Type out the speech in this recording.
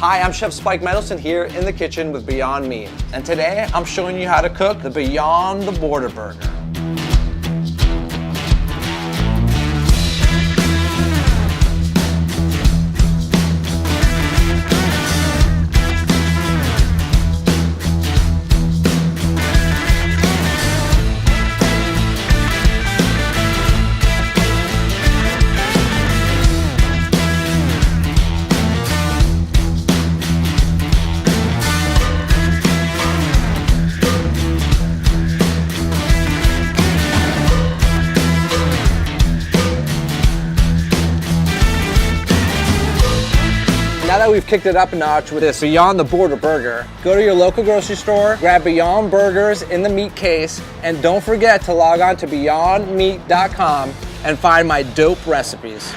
Hi, I'm Chef Spike Mendelsohn here in the kitchen with Beyond Meat. And today I'm showing you how to cook the Beyond the Border Burger. Now that we've kicked it up a notch with this Beyond the Border Burger, go to your local grocery store, grab Beyond Burgers in the meat case, and don't forget to log on to beyondmeat.com and find my dope recipes.